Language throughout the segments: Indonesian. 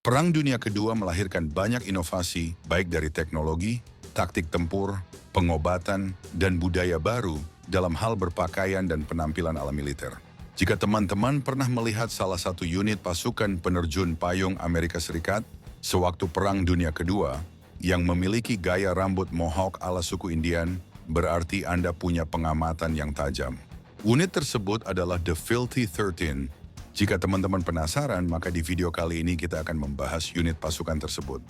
Perang Dunia Kedua melahirkan banyak inovasi, baik dari teknologi, taktik tempur, pengobatan, dan budaya baru dalam hal berpakaian dan penampilan ala militer. Jika teman-teman pernah melihat salah satu unit pasukan penerjun payung Amerika Serikat sewaktu Perang Dunia Kedua yang memiliki gaya rambut mohawk ala suku Indian, berarti Anda punya pengamatan yang tajam. Unit tersebut adalah The Filthy 13. Jika teman-teman penasaran, maka di video kali ini kita akan membahas unit pasukan tersebut.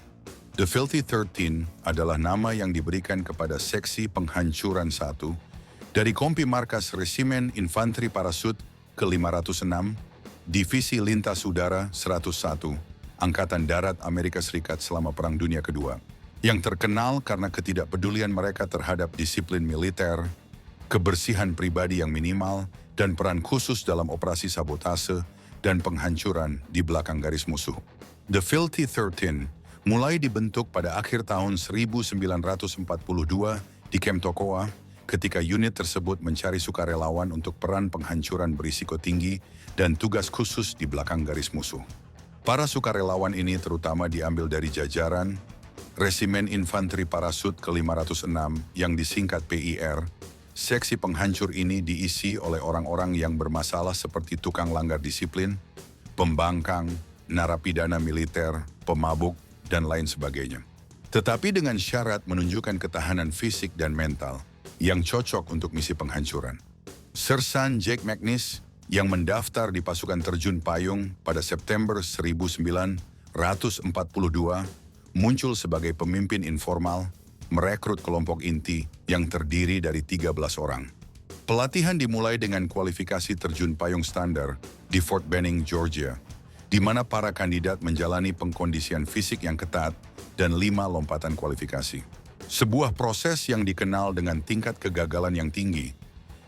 The Filthy 13 adalah nama yang diberikan kepada seksi penghancuran 1 dari kompi markas Resimen Infanteri Parasut ke-506, Divisi Lintas Udara 101, Angkatan Darat Amerika Serikat selama Perang Dunia Kedua, yang terkenal karena ketidakpedulian mereka terhadap disiplin militer, kebersihan pribadi yang minimal, dan peran khusus dalam operasi sabotase dan penghancuran di belakang garis musuh. The Filthy 13 mulai dibentuk pada akhir tahun 1942 di Camp Toccoa ketika unit tersebut mencari sukarelawan untuk peran penghancuran berisiko tinggi dan tugas khusus di belakang garis musuh. Para sukarelawan ini terutama diambil dari jajaran Resimen Infanteri Parasut ke-506 yang disingkat PIR. Seksi penghancur ini diisi oleh orang-orang yang bermasalah seperti tukang langgar disiplin, pembangkang, narapidana militer, pemabuk, dan lain sebagainya. Tetapi dengan syarat menunjukkan ketahanan fisik dan mental yang cocok untuk misi penghancuran. Sersan Jack McNish yang mendaftar di pasukan terjun payung pada September 1942 muncul sebagai pemimpin informal, merekrut kelompok inti yang terdiri dari 13 orang. Pelatihan dimulai dengan kualifikasi terjun payung standar di Fort Benning, Georgia, di mana para kandidat menjalani pengkondisian fisik yang ketat dan 5 lompatan kualifikasi. Sebuah proses yang dikenal dengan tingkat kegagalan yang tinggi,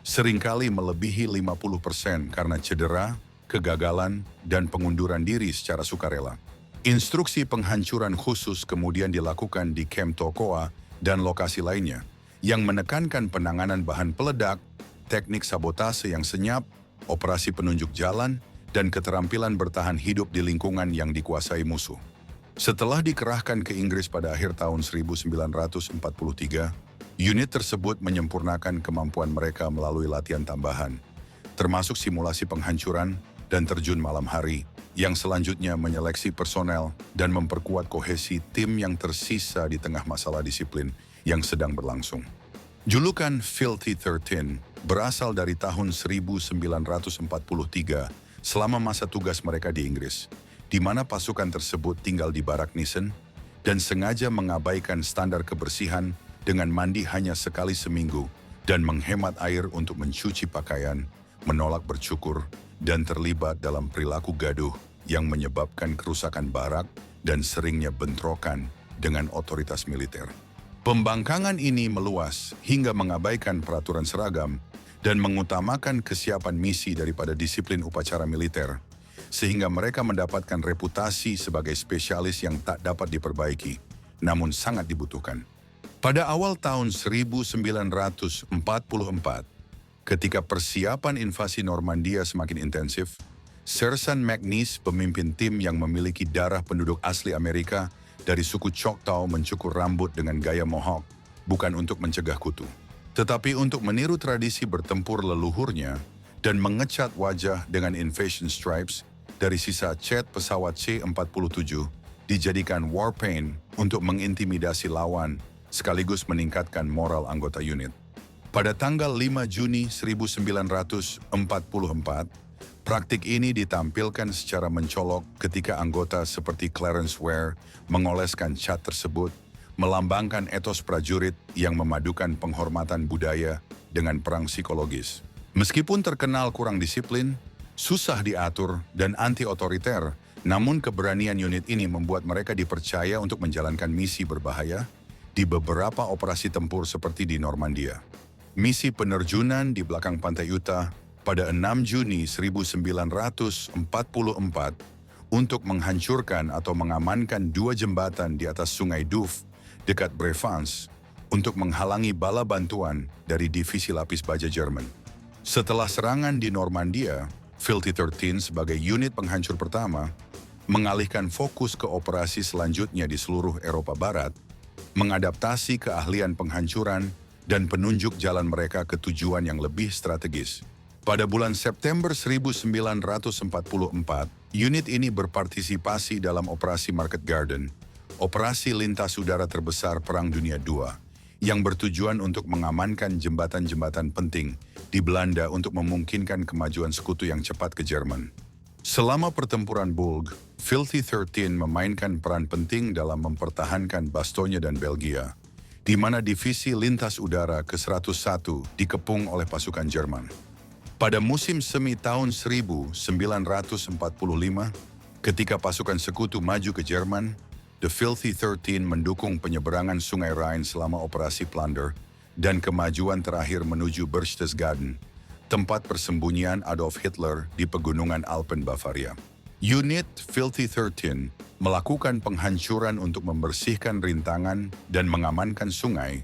seringkali melebihi 50% karena cedera, kegagalan, dan pengunduran diri secara sukarela. Instruksi penghancuran khusus kemudian dilakukan di Camp Toccoa dan lokasi lainnya, yang menekankan penanganan bahan peledak, teknik sabotase yang senyap, operasi penunjuk jalan, dan keterampilan bertahan hidup di lingkungan yang dikuasai musuh. Setelah dikerahkan ke Inggris pada akhir tahun 1943, unit tersebut menyempurnakan kemampuan mereka melalui latihan tambahan, termasuk simulasi penghancuran dan terjun malam hari, yang selanjutnya menyeleksi personel dan memperkuat kohesi tim yang tersisa di tengah masalah disiplin yang sedang berlangsung. Julukan Filthy 13 berasal dari tahun 1943 selama masa tugas mereka di Inggris, di mana pasukan tersebut tinggal di Barak Nissen dan sengaja mengabaikan standar kebersihan dengan mandi hanya sekali seminggu dan menghemat air untuk mencuci pakaian, menolak bercukur, dan terlibat dalam perilaku gaduh yang menyebabkan kerusakan barak dan seringnya bentrokan dengan otoritas militer. Pembangkangan ini meluas hingga mengabaikan peraturan seragam dan mengutamakan kesiapan misi daripada disiplin upacara militer, sehingga mereka mendapatkan reputasi sebagai spesialis yang tak dapat diperbaiki, namun sangat dibutuhkan. Pada awal tahun 1944, ketika persiapan invasi Normandia semakin intensif, Sersan McNish, pemimpin tim yang memiliki darah penduduk asli Amerika dari suku Choctaw, mencukur rambut dengan gaya mohawk, bukan untuk mencegah kutu, tetapi untuk meniru tradisi bertempur leluhurnya dan mengecat wajah dengan invasion stripes dari sisa cat pesawat C-47 dijadikan war paint untuk mengintimidasi lawan sekaligus meningkatkan moral anggota unit. Pada tanggal 5 Juni 1944, praktik ini ditampilkan secara mencolok ketika anggota seperti Clarence Ware mengoleskan cat tersebut, melambangkan etos prajurit yang memadukan penghormatan budaya dengan perang psikologis. Meskipun terkenal kurang disiplin, susah diatur, dan anti-otoriter, namun keberanian unit ini membuat mereka dipercaya untuk menjalankan misi berbahaya di beberapa operasi tempur seperti di Normandia. Misi penerjunan di belakang pantai Utah pada 6 Juni 1944 untuk menghancurkan atau mengamankan 2 jembatan di atas Sungai Duf dekat Brevance untuk menghalangi bala bantuan dari divisi lapis baja Jerman. Setelah serangan di Normandia, Filthy 13 sebagai unit penghancur pertama mengalihkan fokus ke operasi selanjutnya di seluruh Eropa Barat, mengadaptasi keahlian penghancuran, dan penunjuk jalan mereka ke tujuan yang lebih strategis. Pada bulan September 1944, unit ini berpartisipasi dalam Operasi Market Garden, operasi lintas udara terbesar Perang Dunia II, yang bertujuan untuk mengamankan jembatan-jembatan penting di Belanda untuk memungkinkan kemajuan sekutu yang cepat ke Jerman. Selama pertempuran Bulge, Filthy 13 memainkan peran penting dalam mempertahankan Bastogne dan Belgia, di mana divisi lintas udara ke-101 dikepung oleh pasukan Jerman. Pada musim semi tahun 1945, ketika pasukan sekutu maju ke Jerman, The Filthy 13 mendukung penyeberangan Sungai Rhine selama Operasi Plunder dan kemajuan terakhir menuju Berchtesgaden, tempat persembunyian Adolf Hitler di pegunungan Alpen Bavaria. Unit Filthy 13 melakukan penghancuran untuk membersihkan rintangan dan mengamankan sungai,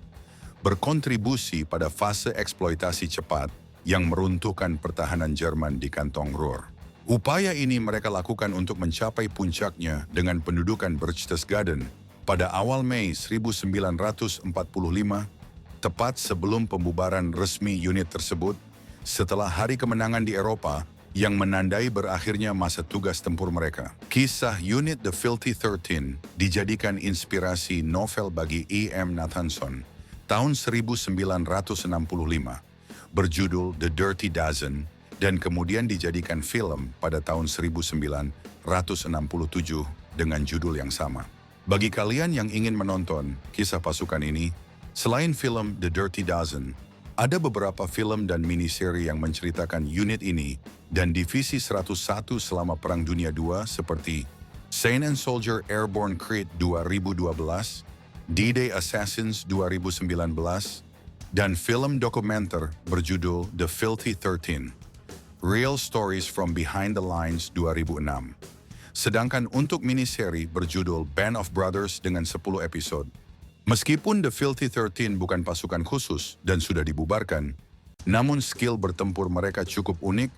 berkontribusi pada fase eksploitasi cepat yang meruntuhkan pertahanan Jerman di kantong Ruhr. Upaya ini mereka lakukan untuk mencapai puncaknya dengan pendudukan Berchtesgaden pada awal Mei 1945, tepat sebelum pembubaran resmi unit tersebut, setelah hari kemenangan di Eropa yang menandai berakhirnya masa tugas tempur mereka. Kisah unit The Filthy 13 dijadikan inspirasi novel bagi E.M. Nathanson tahun 1965, berjudul The Dirty Dozen, dan kemudian dijadikan film pada tahun 1967 dengan judul yang sama. Bagi kalian yang ingin menonton kisah pasukan ini, selain film The Dirty Dozen, ada beberapa film dan miniseri yang menceritakan unit ini dan Divisi 101 selama Perang Dunia II seperti Saint and Soldier Airborne Crete 2012, D-Day Assassins 2019, dan film dokumenter berjudul The Filthy 13, Real Stories from Behind the Lines 2006. Sedangkan untuk miniseri berjudul Band of Brothers dengan 10 episode. Meskipun The Filthy 13 bukan pasukan khusus dan sudah dibubarkan, namun skill bertempur mereka cukup unik.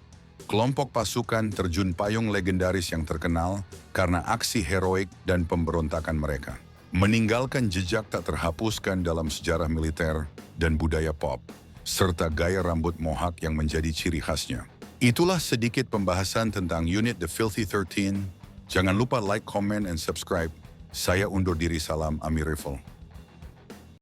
Kelompok pasukan terjun payung legendaris yang terkenal karena aksi heroik dan pemberontakan mereka, meninggalkan jejak tak terhapuskan dalam sejarah militer dan budaya pop, serta gaya rambut mohawk yang menjadi ciri khasnya. Itulah sedikit pembahasan tentang unit The Filthy 13. Jangan lupa like, comment, and subscribe. Saya undur diri, salam Amir Rifle.